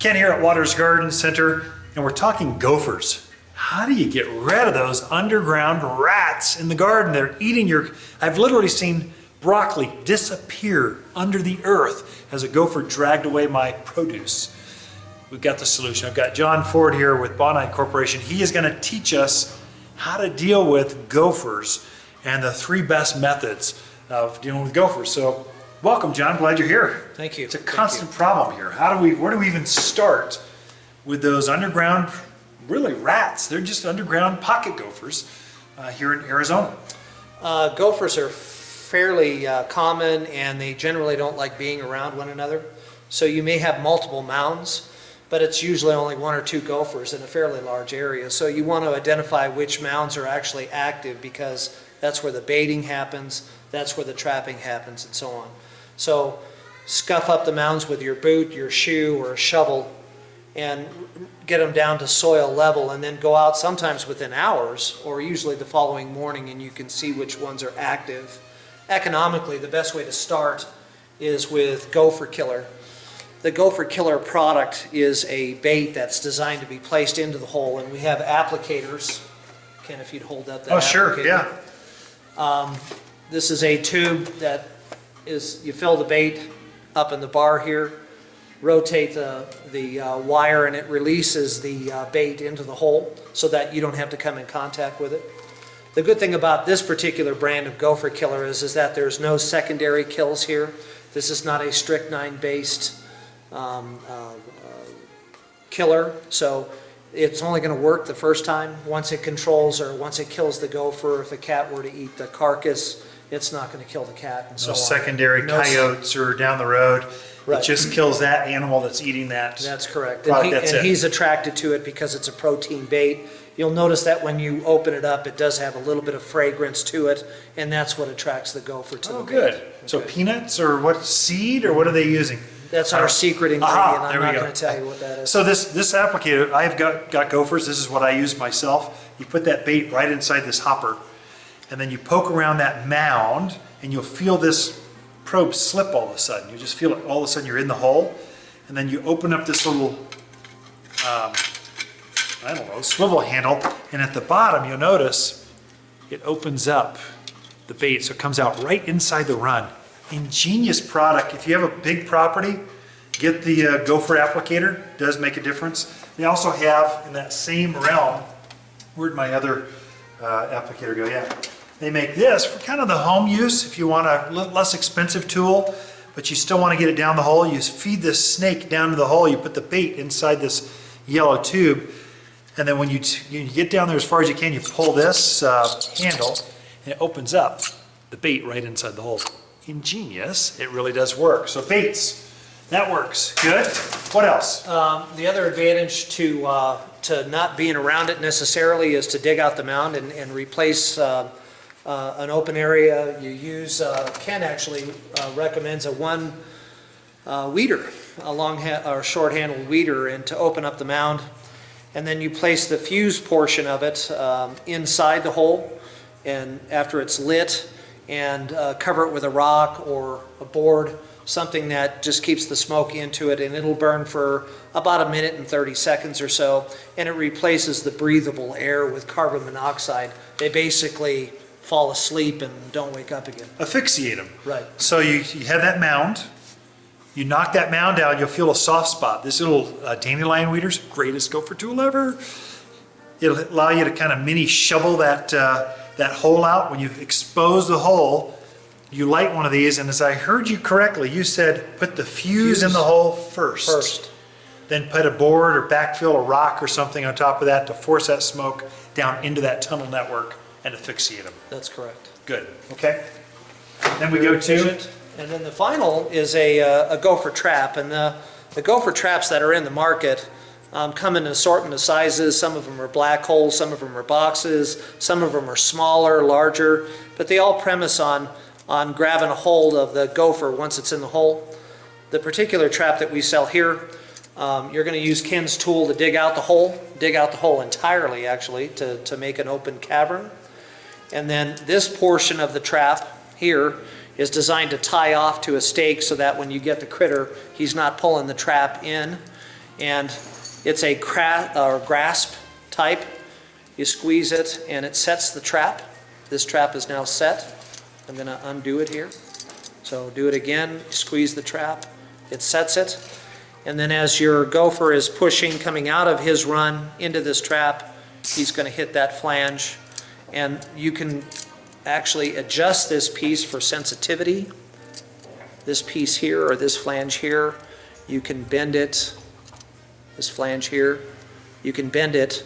Ken here at Waters Garden Center, and we're talking gophers. How do you get rid of those underground rats in the garden? They're eating your... I've literally seen broccoli disappear under the earth as a gopher dragged away my produce. We've got the solution. I've got John Ford here with Bonite Corporation. He is going to teach us how to deal with gophers and the 3 best methods of dealing with gophers. So welcome, John. Glad you're here. Thank you. It's a constant problem here. Where do we even start with those underground, really rats? They're just underground pocket gophers here in Arizona. Gophers are fairly common, and they generally don't like being around one another. So you may have multiple mounds, but it's usually only 1 or 2 gophers in a fairly large area. So you want to identify which mounds are actually active, because that's where the baiting happens, that's where the trapping happens, and so on. So scuff up the mounds with your boot, your shoe, or a shovel, and get them down to soil level, and then go out sometimes within hours, or usually the following morning, and you can see which ones are active. Economically, the best way to start is with Gopher Killer. The Gopher Killer product is a bait that's designed to be placed into the hole, and we have applicators. Ken, if you'd hold up that. Oh, sure, applicator. yeah. This is a tube that is, you fill the bait up in the bar here, rotate the wire, and it releases the bait into the hole so that you don't have to come in contact with it. The good thing about this particular brand of Gopher Killer is that there's no secondary kills here. This is not a strychnine-based killer, so it's only going to work the first time. Once it controls, or once it kills the gopher, if a cat were to eat the carcass, it's not going to kill the cat, and so on. No secondary coyotes or down the road. Right. It just kills that animal that's eating that. That's correct. Product, and he's attracted to it because it's a protein bait. You'll notice that when you open it up, it does have a little bit of fragrance to it, and that's what attracts the gopher to the bait. Good. So peanuts, or what, seed, or what are they using? That's our secret ingredient. I'm not going to tell you what that is. So this applicator, I've got gophers. This is what I use myself. You put that bait right inside this hopper, and then you poke around that mound, and you'll feel this probe slip all of a sudden. You just feel it all of a sudden. You're in the hole, and then you open up this little, I don't know, swivel handle, and at the bottom you'll notice it opens up the bait, so it comes out right inside the run. Ingenious product. If you have a big property, get the gopher applicator. It does make a difference. They also have, in that same realm, where'd my other applicator go? Yeah. They make this for kind of the home use. If you want a less expensive tool, but you still want to get it down the hole, you feed this snake down to the hole, you put the bait inside this yellow tube, and then when you get down there as far as you can, you pull this handle, and it opens up the bait right inside the hole. Ingenious. It really does work. So baits, that works. Good. What else? The other advantage to not being around it necessarily is to dig out the mound and replace an open area. You use, Ken actually recommends a 1 weeder, a long or short handled weeder, and to open up the mound. And then you place the fuse portion of it inside the hole, and after it's lit, and cover it with a rock or a board, something that just keeps the smoke into it, and it'll burn for about 1 minute and 30 seconds or so, and it replaces the breathable air with carbon monoxide. They basically fall asleep and don't wake up again. Asphyxiate them. Right. So you have that mound, you knock that mound down, you'll feel a soft spot. This little dandelion weeder's greatest gopher tool ever. It'll allow you to kind of mini shovel that hole out. When you expose the hole, you light one of these, and as I heard you correctly, you said put the fuse in the hole first. Then put a board or backfill, a rock or something on top of that to force that smoke down into that tunnel network and asphyxiate them. That's correct. Good. Okay. Then we go to... And then the final is a Gopher Trap, and the Gopher Traps that are in the market come in an assortment of sizes. Some of them are black holes, some of them are boxes, some of them are smaller, larger, but they all premise on grabbing a hold of the gopher once it's in the hole. The particular trap that we sell here, you're going to use Ken's tool to dig out the hole entirely actually, to make an open cavern. And then this portion of the trap here is designed to tie off to a stake so that when you get the critter, he's not pulling the trap in. And it's a grasp type. You squeeze it and it sets the trap. This trap is now set. I'm going to undo it here. So do it again, squeeze the trap, it sets it. And then as your gopher is pushing, coming out of his run into this trap, he's going to hit that flange. And you can actually adjust this piece for sensitivity. This piece here or this flange here, you can bend it. This flange here, you can bend it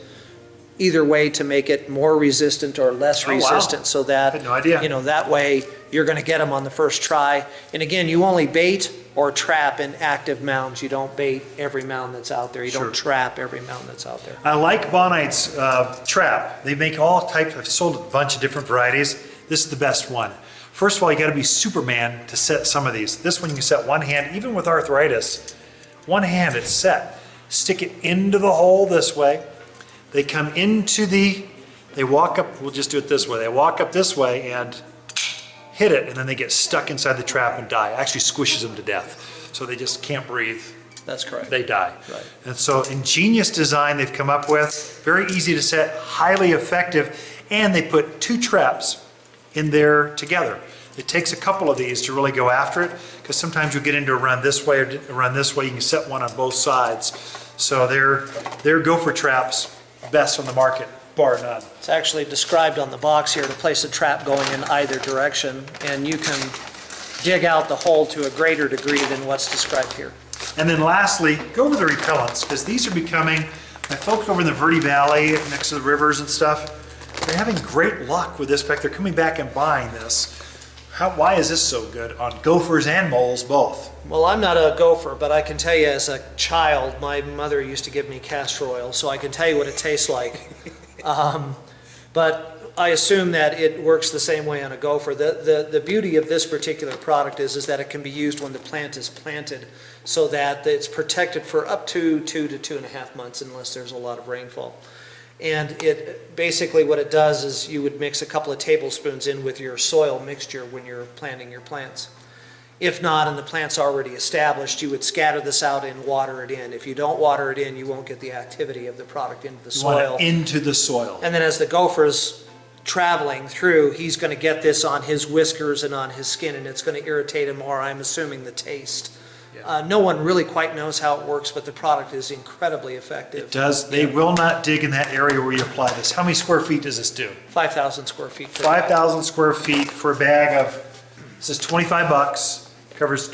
either way to make it more resistant or less resistant, so that, I had no idea. you know, that way you're going to get them on the first try. And again, you only bait or trap in active mounds. You don't bait every mound that's out there. You Sure. don't trap every mound that's out there. I like Bonite's trap. They make all types. I've sold a bunch of different varieties. This is the best one. First of all, you got to be Superman to set some of these. This one you can set one hand, even with arthritis. One hand, it's set. Stick it into the hole this way. They come into they walk up, we'll just do it this way. They walk up this way and hit it, and then they get stuck inside the trap and die. It actually squishes them to death. So they just can't breathe. That's correct. They die. Right. And so ingenious design they've come up with, very easy to set, highly effective, and they put 2 traps in there together. It takes a couple of these to really go after it, because sometimes you'll get into a run this way or a run this way. You can set one on both sides. So they're Gopher traps, best on the market, bar none. It's actually described on the box here to place a trap going in either direction, and you can dig out the hole to a greater degree than what's described here. And then lastly, go over the repellents, because these are becoming, my folks over in the Verde Valley next to the rivers and stuff, they're having great luck with this. In fact, they're coming back and buying this. Why is this so good on gophers and moles both? Well, I'm not a gopher, but I can tell you as a child, my mother used to give me castor oil, so I can tell you what it tastes like. But I assume that it works the same way on a gopher. The beauty of this particular product is that it can be used when the plant is planted, so that it's protected for up to 2 to 2.5 months unless there's a lot of rainfall. And it basically what it does is you would mix a couple of tablespoons in with your soil mixture when you're planting your plants. If not, and the plant's already established, you would scatter this out and water it in. If you don't water it in, you won't get the activity of the product into the soil. You want it into the soil. And then as the gopher's traveling through, he's going to get this on his whiskers and on his skin, and it's going to irritate him, or I'm assuming the taste. No one really quite knows how it works, but the product is incredibly effective. It does. They will not dig in that area where you apply this. How many square feet does this do? 5,000 square feet. 5,000 square feet for a bag of, this is 25 bucks. Covers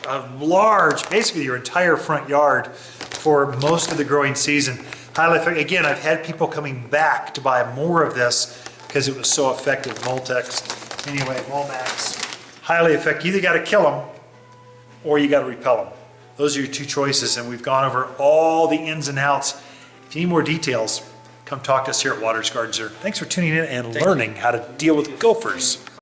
a large, basically your entire front yard for most of the growing season. Highly effective. Again, I've had people coming back to buy more of this because it was so effective. Moltex, anyway, Molmax. Highly effective. You either got to kill them or you got to repel them. Those are your 2 choices, and we've gone over all the ins and outs. If you need more details, come talk to us here at Waters Gardens. Thanks for tuning in and learning how to deal with gophers.